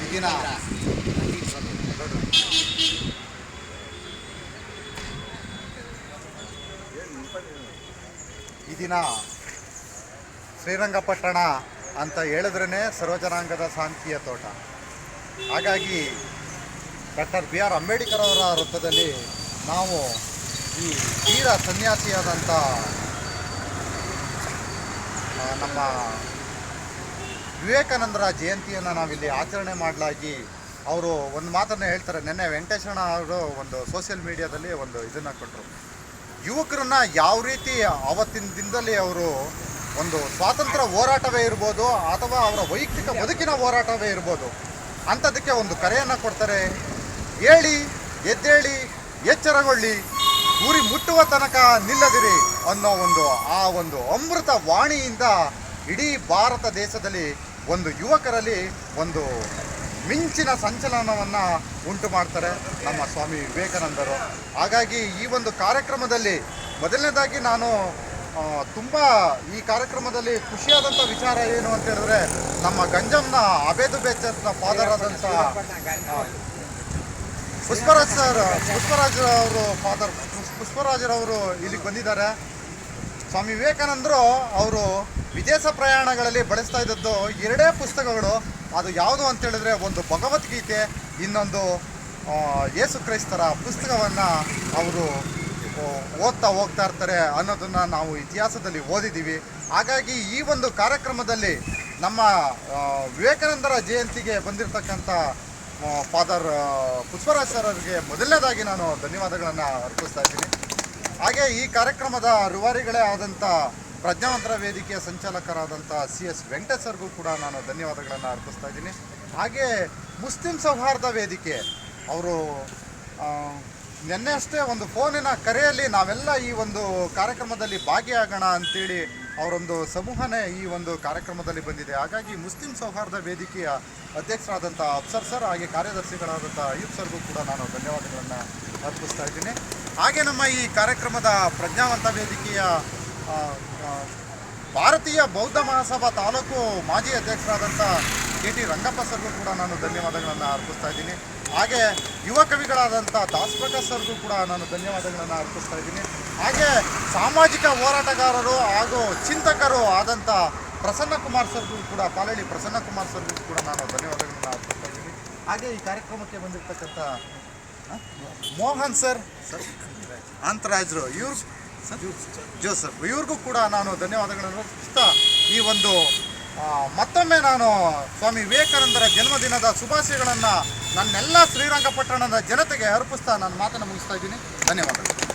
ಈ ದಿನ ಈ ದಿನ ಶ್ರೀರಂಗಪಟ್ಟಣ ಅಂತ ಹೇಳಿದ್ರೇ ಸರ್ವಜನಾಂಗದ ಶಾಂತಿಯ ತೋಟ. ಹಾಗಾಗಿ ಡಾಕ್ಟರ್ BR ಅಂಬೇಡ್ಕರ್ ಅವರ ವೃತ್ತದಲ್ಲಿ ನಾವು ಈ ತೀರ ಸನ್ಯಾಸಿಯಾದಂಥ ನಮ್ಮ ವಿವೇಕಾನಂದರ ಜಯಂತಿಯನ್ನು ನಾವಿಲ್ಲಿ ಆಚರಣೆ ಮಾಡಲಾಗಿ ಅವರು ಒಂದು ಮಾತನ್ನು ಹೇಳ್ತಾರೆ. ನಿನ್ನೆ ವೆಂಕಟೇಶಣ್ಣ ಅವರು ಒಂದು ಸೋಷಿಯಲ್ ಮೀಡಿಯಾದಲ್ಲಿ ಒಂದು ಇದನ್ನು ಕೊಟ್ಟರು. ಯುವಕರನ್ನ ಯಾವ ರೀತಿ ಆವತ್ತಿನ ದಿನದಲ್ಲಿ ಅವರು ಒಂದು ಸ್ವಾತಂತ್ರ್ಯ ಹೋರಾಟವೇ ಇರ್ಬೋದು ಅಥವಾ ಅವರ ವೈಯಕ್ತಿಕ ಬದುಕಿನ ಹೋರಾಟವೇ ಇರ್ಬೋದು, ಅಂಥದ್ದಕ್ಕೆ ಒಂದು ಕರೆಯನ್ನು ಕೊಡ್ತಾರೆ. ಹೇಳಿ, ಎದ್ದೇಳಿ, ಎಚ್ಚರಗೊಳ್ಳಿ, ಗುರಿ ಮುಟ್ಟುವ ತನಕ ನಿಲ್ಲದಿರಿ ಅನ್ನೋ ಒಂದು ಅಮೃತ ವಾಣಿಯಿಂದ ಇಡೀ ಭಾರತ ದೇಶದಲ್ಲಿ ಒಂದು ಯುವಕರಲ್ಲಿ ಒಂದು ಮಿಂಚಿನ ಸಂಚಲನವನ್ನು ಉಂಟು ಮಾಡ್ತಾರೆ ನಮ್ಮ ಸ್ವಾಮಿ ವಿವೇಕಾನಂದರು. ಹಾಗಾಗಿ ಈ ಒಂದು ಕಾರ್ಯಕ್ರಮದಲ್ಲಿ ಮೊದಲನೇದಾಗಿ ನಾನು ತುಂಬ ಈ ಕಾರ್ಯಕ್ರಮದಲ್ಲಿ ಖುಷಿಯಾದಂಥ ವಿಚಾರ ಏನು ಅಂತ ಹೇಳಿದ್ರೆ, ನಮ್ಮ ಗಂಜಮ್ನ ಅಬೇದು ಬೇಚರ್ನ ಫಾದರ್ ಆದಂಥ ಪುಷ್ಪರಾಜರವರು ಇಲ್ಲಿಗೆ ಬಂದಿದ್ದಾರೆ. ಸ್ವಾಮಿ ವಿವೇಕಾನಂದರು ಅವರು ವಿದೇಶ ಪ್ರಯಾಣಗಳಲ್ಲಿ ಬಳಸ್ತಾ ಇದ್ದದ್ದು ಎರಡೇ ಪುಸ್ತಕಗಳು. ಅದು ಯಾವುದು ಅಂತ ಹೇಳಿದ್ರೆ, ಒಂದು ಭಗವದ್ಗೀತೆ, ಇನ್ನೊಂದು ಯೇಸು ಕ್ರೈಸ್ತರ ಪುಸ್ತಕವನ್ನು ಅವರು ಓದ್ತಾ ಹೋಗ್ತಾ ಇರ್ತಾರೆ ಅನ್ನೋದನ್ನು ನಾವು ಇತಿಹಾಸದಲ್ಲಿ ಓದಿದ್ದೀವಿ. ಹಾಗಾಗಿ ಈ ಒಂದು ಕಾರ್ಯಕ್ರಮದಲ್ಲಿ ನಮ್ಮ ವಿವೇಕಾನಂದರ ಜಯಂತಿಗೆ ಬಂದಿರತಕ್ಕಂಥ ಫಾದರ್ ಪುಷ್ಪರಾಜ್ ಸರ್ ಅವರಿಗೆ ಮೊದಲನೇದಾಗಿ ನಾನು ಧನ್ಯವಾದಗಳನ್ನು ಅರ್ಪಿಸ್ತಾ ಇದ್ದೀನಿ. ಹಾಗೆ ಈ ಕಾರ್ಯಕ್ರಮದ ರೂವಾರಿಗಳೇ ಆದಂಥ ಪ್ರಜ್ಞಾವಂತರ ವೇದಿಕೆಯ ಸಂಚಾಲಕರಾದಂಥ CS ವೆಂಕಟೇಶ್ ಸರ್ಗೂ ಕೂಡ ನಾನು ಧನ್ಯವಾದಗಳನ್ನು ಅರ್ಪಿಸ್ತಾ ಇದ್ದೀನಿ. ಹಾಗೆ ಮುಸ್ಲಿಂ ಸೌಹಾರ್ದ ವೇದಿಕೆ ಅವರು ನಿನ್ನೆ ಅಷ್ಟೇ ಒಂದು ಫೋನಿನ ಕರೆಯಲ್ಲಿ ನಾವೆಲ್ಲ ಈ ಒಂದು ಕಾರ್ಯಕ್ರಮದಲ್ಲಿ ಭಾಗಿಯಾಗೋಣ ಅಂತೇಳಿ ಅವರೊಂದು ಸಮೂಹನೇ ಈ ಒಂದು ಕಾರ್ಯಕ್ರಮದಲ್ಲಿ ಬಂದಿದೆ. ಹಾಗಾಗಿ ಮುಸ್ಲಿಂ ಸೌಹಾರ್ದ ವೇದಿಕೆಯ ಅಧ್ಯಕ್ಷರಾದಂಥ ಅಫ್ಸರ್ ಸರ್ ಹಾಗೆ ಕಾರ್ಯದರ್ಶಿಗಳಾದಂಥ ಅಯ್ಯೂಬ್ ಸರ್ಗೂ ಕೂಡ ನಾನು ಧನ್ಯವಾದಗಳನ್ನು ಅರ್ಪಿಸ್ತಾ ಇದ್ದೀನಿ. ಹಾಗೆ ನಮ್ಮ ಈ ಕಾರ್ಯಕ್ರಮದ ಪ್ರಜ್ಞಾವಂತ ವೇದಿಕೆಯ ಭಾರತೀಯ ಬೌದ್ಧ ಮಹಾಸಭಾ ತಾಲೂಕು ಮಾಜಿ ಅಧ್ಯಕ್ಷರಾದಂಥ KT ರಂಗಪ್ಪ ಸರ್ಗೂ ಕೂಡ ನಾನು ಧನ್ಯವಾದಗಳನ್ನು ಅರ್ಪಿಸ್ತಾ ಇದ್ದೀನಿ. ಹಾಗೆ ಯುವ ಕವಿಗಳಾದಂಥ ದಾಸ್ ಪ್ರಕಾಶ್ ಸರ್ಗೂ ಕೂಡ ನಾನು ಧನ್ಯವಾದಗಳನ್ನು ಅರ್ಪಿಸ್ತಾ ಇದ್ದೀನಿ. ಹಾಗೆ ಸಾಮಾಜಿಕ ಹೋರಾಟಗಾರರು ಹಾಗೂ ಚಿಂತಕರು ಆದಂಥ ಪ್ರಸನ್ನಕುಮಾರ್ ಸರ್ಗೂ ಕೂಡ, ಪಾಲಳ್ಳಿ ಪ್ರಸನ್ನಕುಮಾರ್ ಸರ್ಗೂ ಕೂಡ ನಾನು ಧನ್ಯವಾದಗಳನ್ನು ಅರ್ಪಿಸ್ತಾ ಇದ್ದೀನಿ. ಹಾಗೆ ಈ ಕಾರ್ಯಕ್ರಮಕ್ಕೆ ಬಂದಿರತಕ್ಕಂಥ ಮೋಹನ್ ಸರ್, ಅಂತರಾಜ್ರು, ಜೋಸಫ್ ಇವ್ರಿಗೂ ಕೂಡ ನಾನು ಧನ್ಯವಾದಗಳನ್ನು ಅರ್ಪಿಸ್ತಾ ಈ ಒಂದು ಮತ್ತೊಮ್ಮೆ ನಾನು ಸ್ವಾಮಿ ವಿವೇಕಾನಂದರ ಜನ್ಮದಿನದ ಶುಭಾಶಯಗಳನ್ನು ನನ್ನೆಲ್ಲ ಶ್ರೀರಂಗಪಟ್ಟಣದ ಜನತೆಗೆ ಅರ್ಪಿಸ್ತಾ ನಾನು ಮಾತನ್ನು ಮುಗಿಸ್ತಾ ಇದ್ದೀನಿ. ಧನ್ಯವಾದಗಳು.